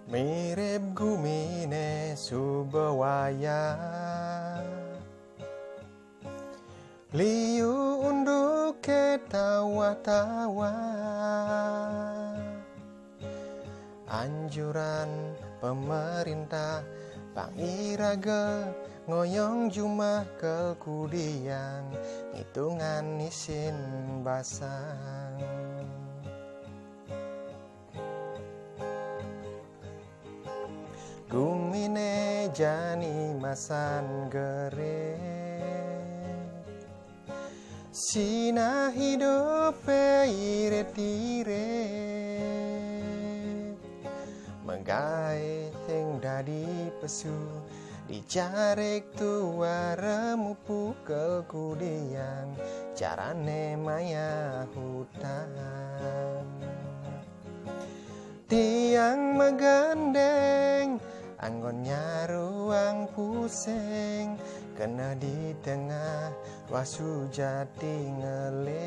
Mirip gumine subawaya, liu unduk ketawa-tawa. Anjuran pemerintah Bang Iraga ngoyong jumah kelkudiang hitungan isin basang. Gumine jani masan gere, sina hidup iret-iret, menggai ting dadi pesu dicarek tua remu pukel kudiang carane maya hutan. Tiang megandeng anggonnya ruang pusing, kena di tengah wasu jati ngeleng.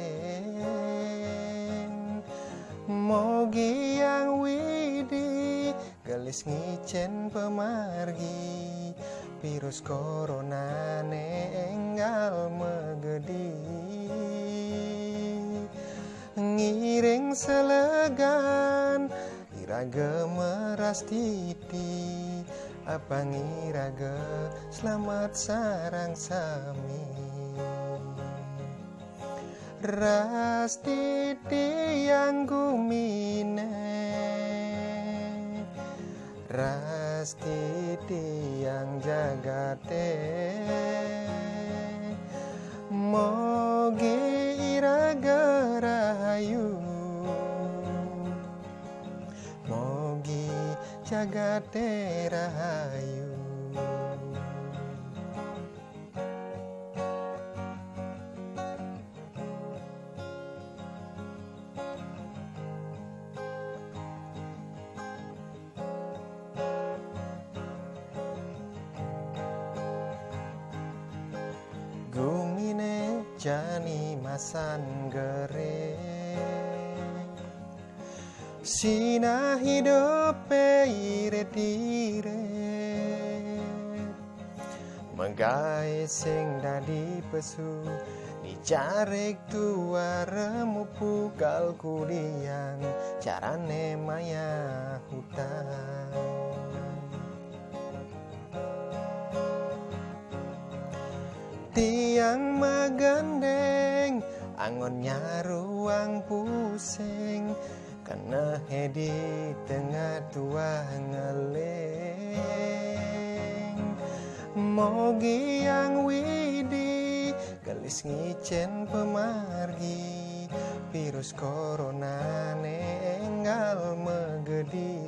Mogi yang widi gelis ngicen pemargi, virus corona enggal megedi. Ngiring selegan Iraga meras titi, apa ngiraga selamat sarang sami. Ras titi yang gumine, ras titi yang jagate, mogi iraga rahayu, mogi jagate rahayu. Gumine jani masan gere, sina hidup iret-iret, menggai sing dadi pesu dicarek tua remu pukal kudiang carane maya hutan. Tiang megandeng angonnya ruang pusing, kena di tengah tua ngeleng. Mogi yang widi gelis ngicen pemargi, virus corona enggal megedi.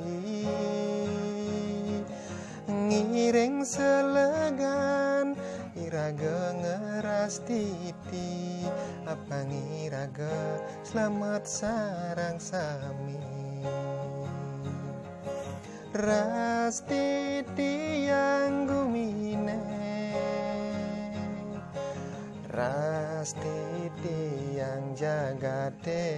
Ngiring selegan Iraga ngeras titi, apa ngiraga selamat sarang sami. Ras titi yang gumine, ras titi yang jagate,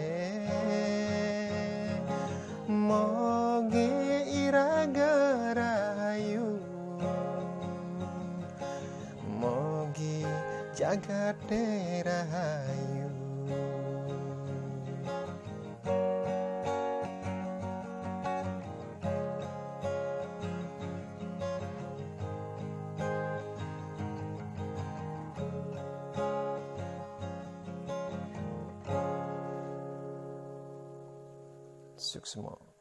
mogi iraga rahayu, mogi jagate rahayu. Suksmo.